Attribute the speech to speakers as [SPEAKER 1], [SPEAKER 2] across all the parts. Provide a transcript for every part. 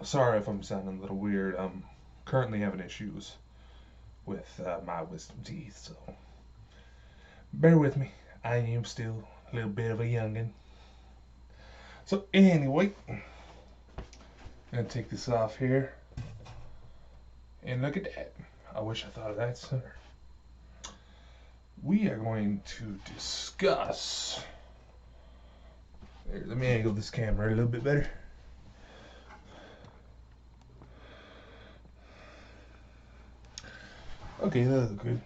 [SPEAKER 1] Sorry if I'm sounding a little weird. I'm currently having issues with my wisdom teeth, so bear with me. I am still a little bit of a youngin'. So anyway, I'm gonna take this off here, and look at that. I wish I thought of that sooner. We are going to discuss. Let me angle this camera a little bit better. Okay, that looks good.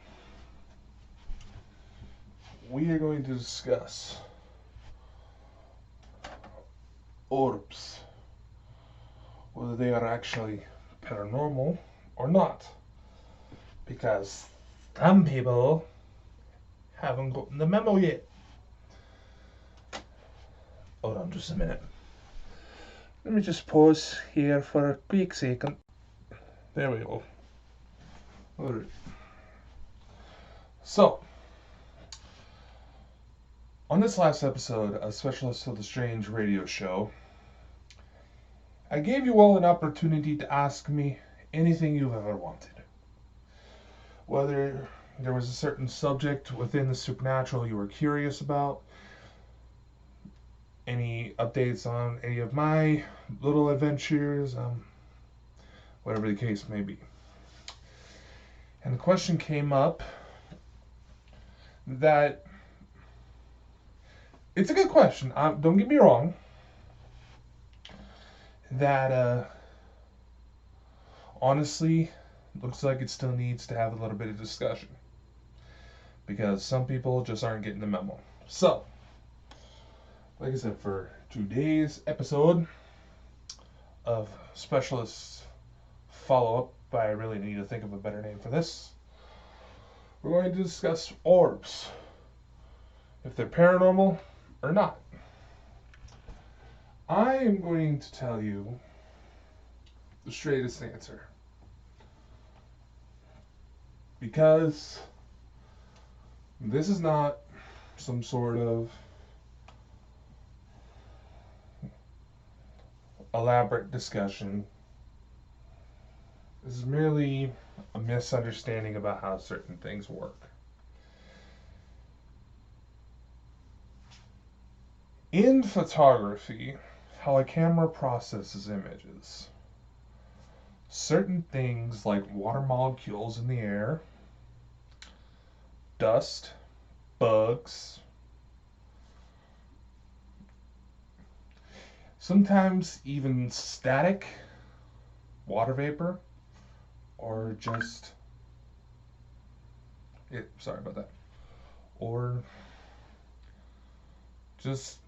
[SPEAKER 1] We are going to discuss orbs, whether they are actually paranormal or not, because some people haven't gotten the memo yet. Hold on just a minute. Let me just pause here for a quick second. There we go. Alright. So, on this last episode of Specialist of the Strange radio show, I gave you all an opportunity to ask me anything you've ever wanted. Whether there was a certain subject within the supernatural you were curious about, any updates on any of my little adventures, whatever the case may be. And the question came up that it's a good question. Don't get me wrong. That honestly looks like it still needs to have a little bit of discussion, because some people just aren't getting the memo. So, like I said, for today's episode of Specialist Follow-Up, I really need to think of a better name for this. We're going to discuss orbs, if they're paranormal or not. I am going to tell you the straightest answer, because this is not some sort of elaborate discussion. This is merely a misunderstanding about how certain things work. In photography, how a camera processes images, certain things like water molecules in the air, dust, bugs, sometimes even static, water vapor, or just sorry about that, or just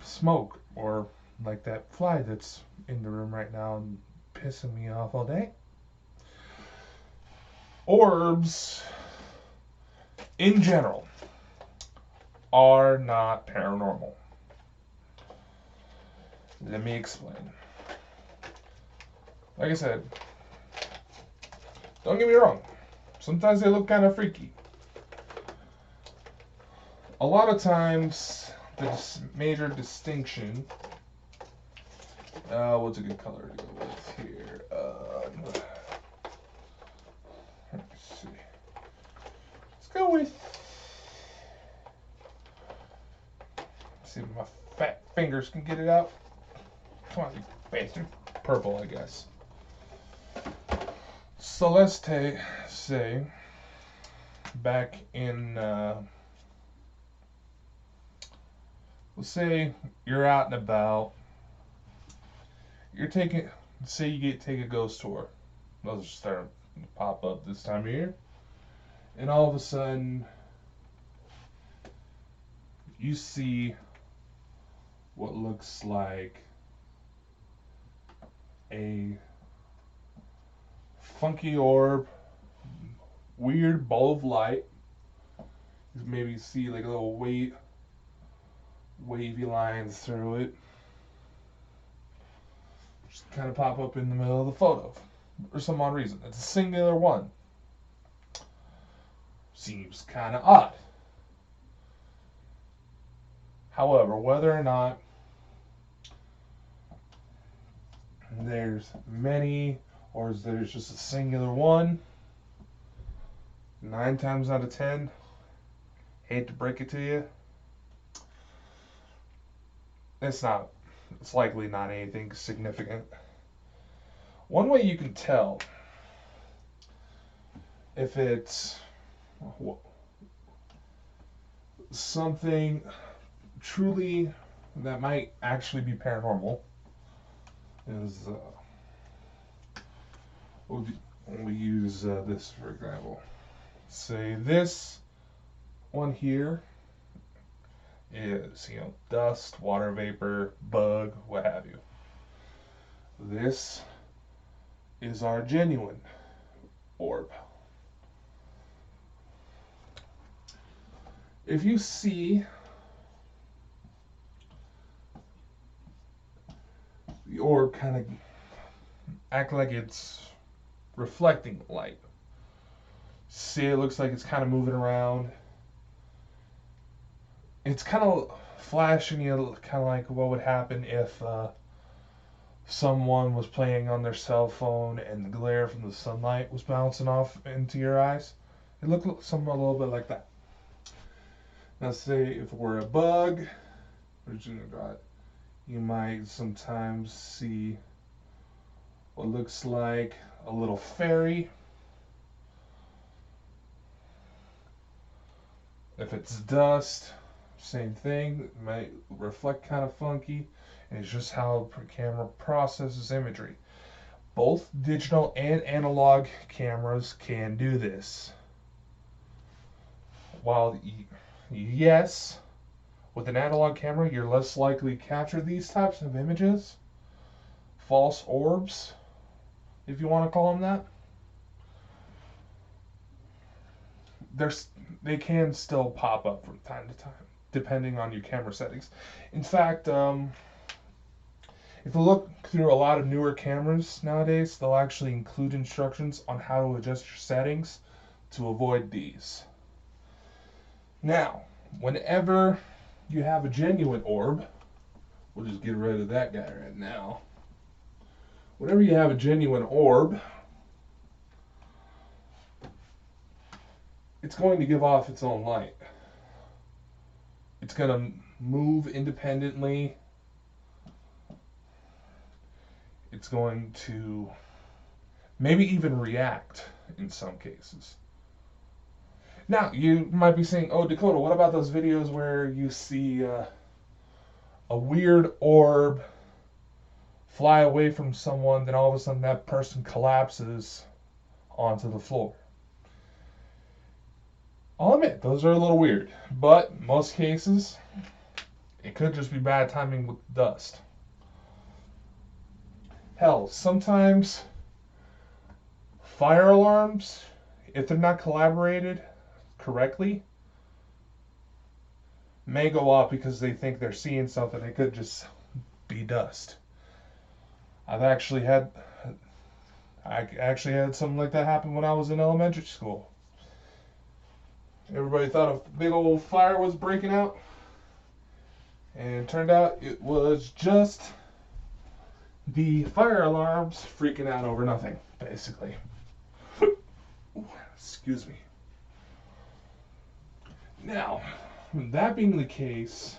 [SPEAKER 1] smoke, or like that fly that's in the room right now and pissing me off all day. Orbs in general are not paranormal. Let me explain. Like I said, don't get me wrong, sometimes they look kind of freaky. A lot of times, the major distinction, what's a good color to go with here? Let's see. Let's go with, see if my fat fingers can get it out. Come on, you bastard. Purple, I guess. So let's say back in, let's say you're out and about. You're taking, say you take a ghost tour. Those are starting to pop up this time of year. And all of a sudden, you see what looks like a funky orb, weird ball of light. You maybe see like a little wavy lines through it. Just kind of pop up in the middle of the photo for some odd reason. It's a singular one. Seems kind of odd. However, whether or not there's many, or is there's just a singular one, 9 times out of 10, hate to break it to you, it's likely not anything significant. One way you can tell if it's something truly that might actually be paranormal is we'll use this for example. Say this one here is, dust, water vapor, bug, what have you. This is our genuine orb. If you see the orb kind of act like it's reflecting light, see, it looks like it's kind of moving around. It's kind of flashing you, kind of like what would happen if someone was playing on their cell phone and the glare from the sunlight was bouncing off into your eyes. It looked something a little bit like that. Now, say if it were a bug, you might sometimes see what looks like a little fairy. If it's dust, same thing. It might reflect kind of funky. And it's just how the camera processes imagery. Both digital and analog cameras can do this. While yes, with an analog camera, you're less likely to capture these types of images, false orbs, if you want to call them that. They can still pop up from time to time, depending on your camera settings. In fact, if you look through a lot of newer cameras nowadays, they'll actually include instructions on how to adjust your settings to avoid these. Now, whenever you have a genuine orb, we'll just get rid of that guy right now. Whenever you have a genuine orb, it's going to give off its own light. It's going to move independently. It's going to maybe even react in some cases. Now, you might be saying, oh, Dakota, what about those videos where you see a weird orb fly away from someone, then all of a sudden that person collapses onto the floor? I'll admit, those are a little weird, but in most cases, it could just be bad timing with dust. Hell, sometimes fire alarms, if they're not collaborated correctly, may go off because they think they're seeing something. It could just be dust. I actually had something like that happen when I was in elementary school. Everybody thought a big old fire was breaking out, and it turned out it was just the fire alarms freaking out over nothing, basically. Excuse me. Now, that being the case,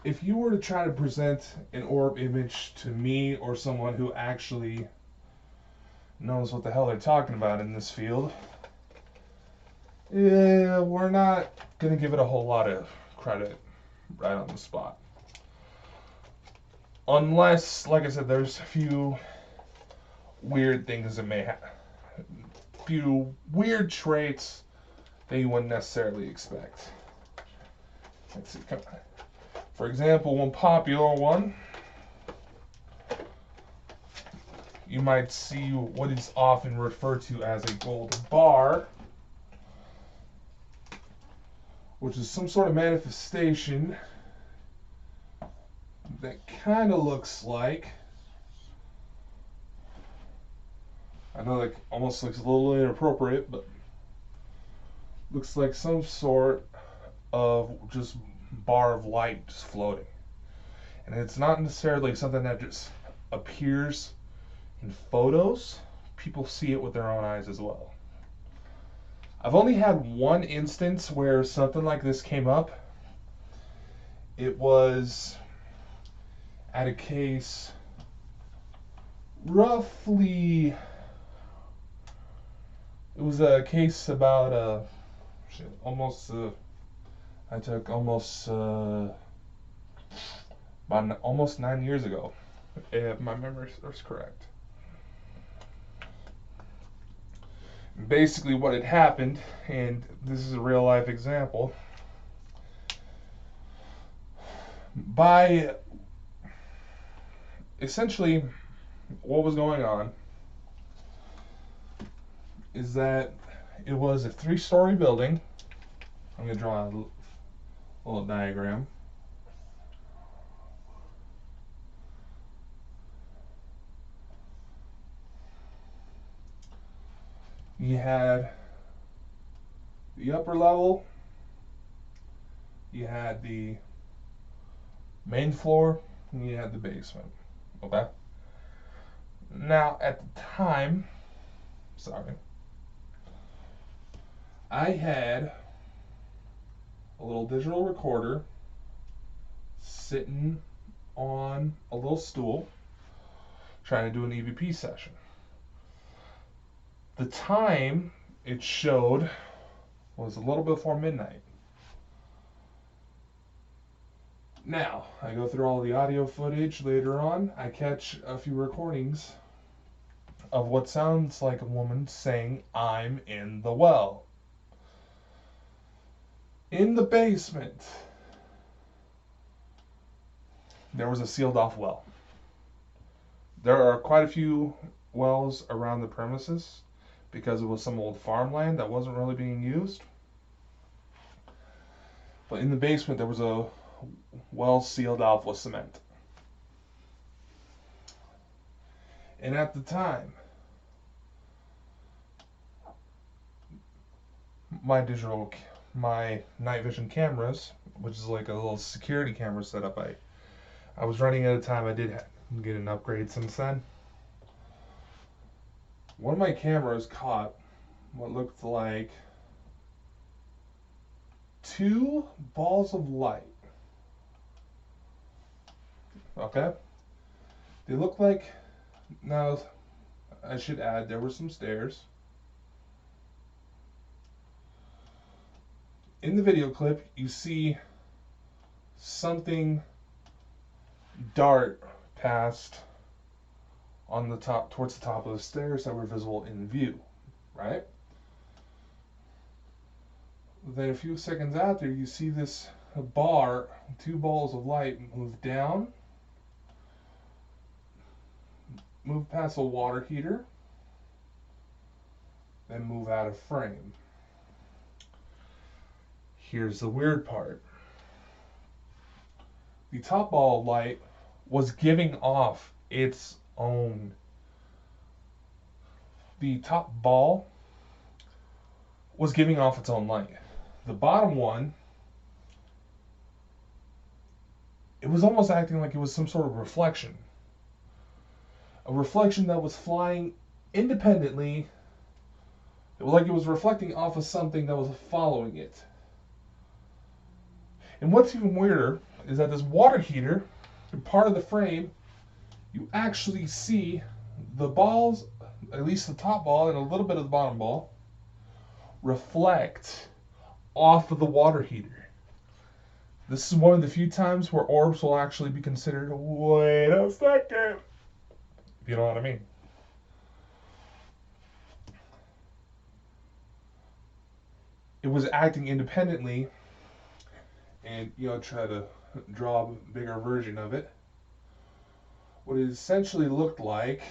[SPEAKER 1] if you were to try to present an orb image to me or someone who actually knows what the hell they're talking about in this field, we're not going to give it a whole lot of credit right on the spot. Unless, like I said, there's a few weird things that may have, a few weird traits that you wouldn't necessarily expect. Let's see, come on. For example, one popular one, you might see what is often referred to as a gold bar, which is some sort of manifestation that kind of looks like, I know that almost looks a little inappropriate, but looks like some sort of just bar of light just floating. And it's not necessarily something that just appears in photos, people see it with their own eyes as well. I've only had one instance where something like this came up. It was at a case roughly, it was a case about I took almost about almost 9 years ago, if my memory is correct. Basically what had happened, and this is a real life example, by essentially what was going on is that it was a 3-story building. I'm going to draw a little diagram. You had the upper level, you had the main floor, and you had the basement. Okay? Now, at the time, I had a little digital recorder sitting on a little stool trying to do an EVP session. The time it showed was a little before midnight. Now, I go through all the audio footage later on. I catch a few recordings of what sounds like a woman saying, "I'm in the well." In the basement, there was a sealed off well. There are quite a few wells around the premises because it was some old farmland that wasn't really being used. But in the basement, there was a well sealed off with cement. And at the time, my night vision cameras, which is like a little security camera setup, I was running at a time. I did get an upgrade since then. One of my cameras caught what looked like 2 balls of light. Okay? They look like, now I should add, there were some stairs. In the video clip, you see something dart past on the top, towards the top of the stairs that were visible in view, right? Then a few seconds after, you see this bar, 2 balls of light move down, move past a water heater, then move out of frame. Here's the weird part. The top ball of light was giving off its own. The top ball was giving off its own light. The bottom one, it was almost acting like it was some sort of reflection. A reflection that was flying independently. It was like it was reflecting off of something that was following it. And what's even weirder is that this water heater, part of the frame, you actually see the balls, at least the top ball and a little bit of the bottom ball, reflect off of the water heater. This is one of the few times where orbs will actually be considered, wait a second, if you know what I mean. It was acting independently, and try to draw a bigger version of it. What it essentially looked like,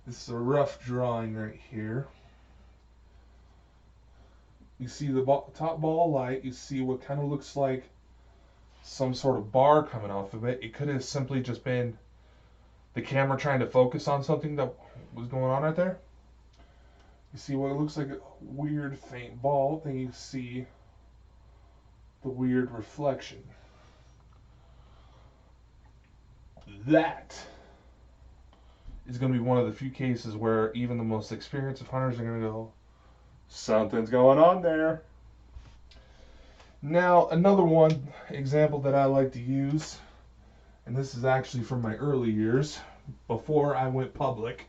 [SPEAKER 1] this is a rough drawing right here. You see the top ball of light, you see what kind of looks like some sort of bar coming off of it. It could have simply just been the camera trying to focus on something that was going on right there. You see what looks like a weird faint ball, then you see the weird reflection. that is going to be one of the few cases where even the most experienced of hunters are going to go, something's going on there. Now, another one example that I like to use, and this is actually from my early years, before I went public.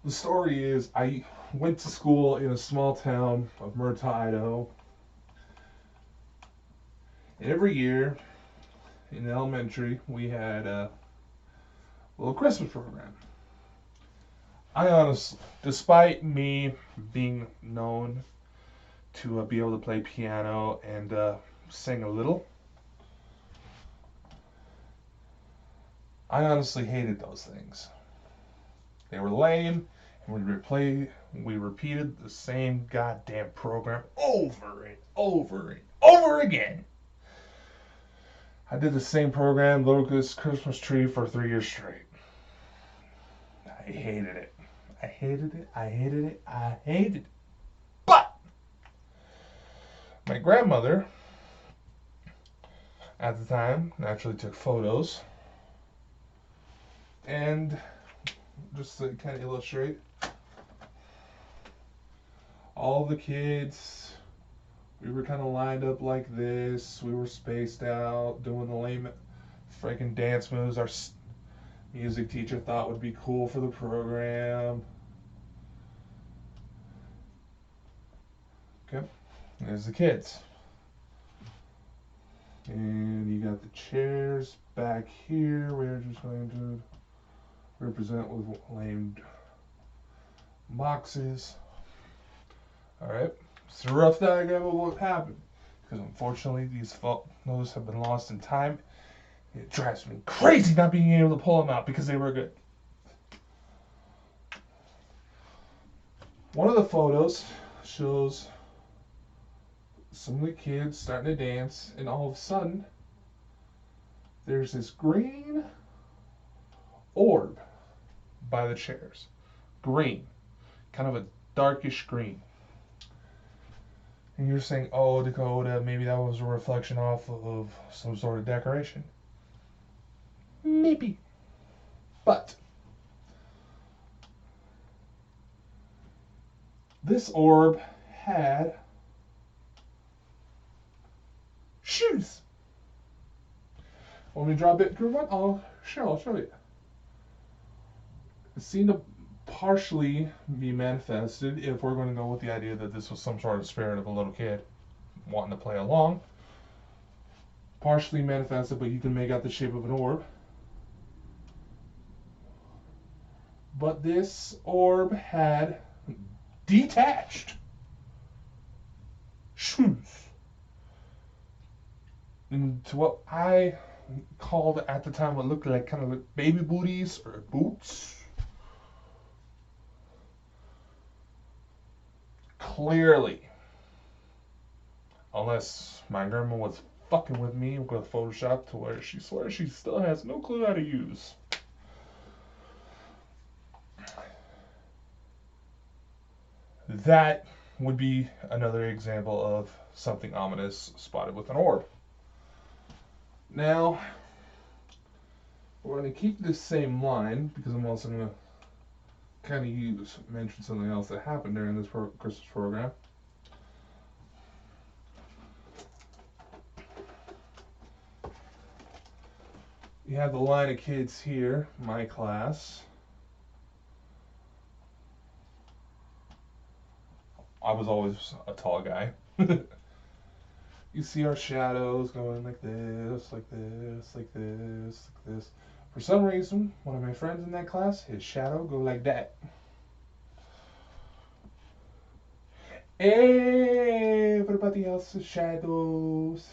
[SPEAKER 1] The story is, I went to school in a small town of Murtaugh, Idaho. And every year in elementary, we had a little Christmas program. I honestly, despite me being known to be able to play piano and sing a little, I honestly hated those things. They were lame, and we repeated the same goddamn program over and over and over again. I did the same program, Locust Christmas Tree, for 3 years straight. I hated it. I hated it. I hated it. I hated it. But my grandmother, at the time, naturally took photos. And just to kind of illustrate, all the kids, we were kind of lined up like this. We were spaced out, doing the lame freaking dance moves our music teacher thought would be cool for the program. Okay, there's the kids. And you got the chairs back here. We're just going to represent with lame boxes. Alright, it's a rough diagram of what happened, because unfortunately these photos have been lost in time. It drives me crazy not being able to pull them out because they were good. One of the photos shows some of the kids starting to dance, and all of a sudden there's this green orb by the chairs. Green, kind of a darkish green. And you're saying, oh, Dakota, maybe that was a reflection off of some sort of decoration. Maybe. But this orb had shoes. Want me to draw a bit through one? I'll show you. It seemed to partially be manifested, if we're going to go with the idea that this was some sort of spirit of a little kid wanting to play along. Partially manifested, but you can make out the shape of an orb. But this orb had detached shoes. And to what I called at the time what looked like kind of like baby booties or boots. Clearly, unless my grandma was fucking with me with Photoshop to where she swears she still has no clue how to use. That would be another example of something ominous spotted with an orb. Now, we're going to keep this same line because I'm also going to kind of mention something else that happened during this Christmas program. You have the line of kids here, my class. I was always a tall guy. You see our shadows going like this, like this, like this, like this. For some reason, one of my friends in that class, his shadow go like that. Everybody else's shadows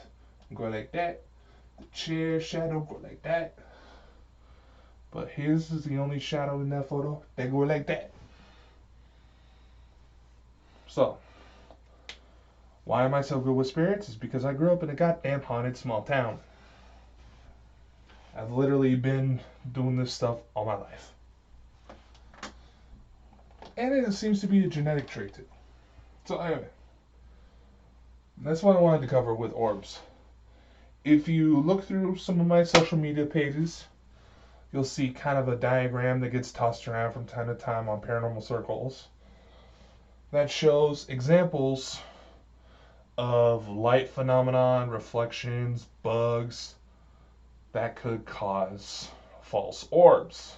[SPEAKER 1] go like that. The chair shadow go like that. But his is the only shadow in that photo that go like that. So, why am I so good with spirits? It's because I grew up in a goddamn haunted small town. I've literally been doing this stuff all my life. And it seems to be a genetic trait too. So anyway, that's what I wanted to cover with orbs. if you look through some of my social media pages, you'll see kind of a diagram that gets tossed around from time to time on paranormal circles that shows examples of light phenomenon, reflections, bugs that could cause false orbs.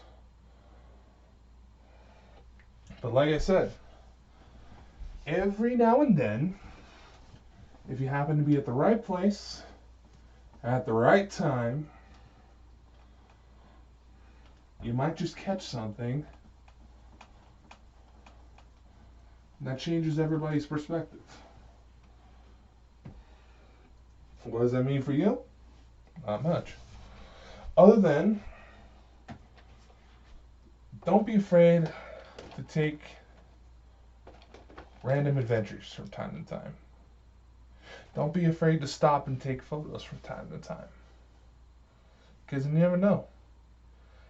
[SPEAKER 1] But like I said, every now and then, if you happen to be at the right place at the right time, you might just catch something that changes everybody's perspective. What does that mean for you? Not much. Other than, don't be afraid to take random adventures from time to time. Don't be afraid to stop and take photos from time to time. Because you never know.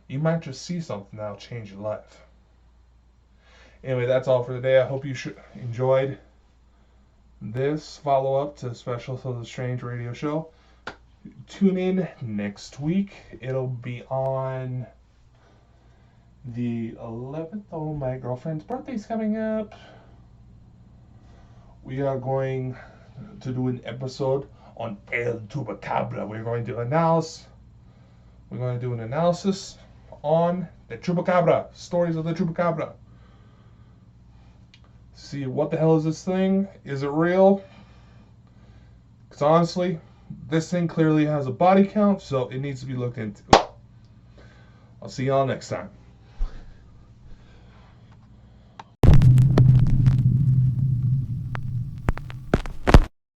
[SPEAKER 1] You might just see something that'll change your life. Anyway, that's all for today. I hope you enjoyed this follow-up to the special of the Strange Radio Show. Tune in next week. It'll be on the 11th. Oh, my girlfriend's birthday's coming up. We are going to do an episode on El Chupacabra. We're going to do an analysis on the Chupacabra, stories of the Chupacabra. See, what the hell is this thing? Is it real? Because honestly, this thing clearly has a body count, so it needs to be looked into. I'll see y'all next time.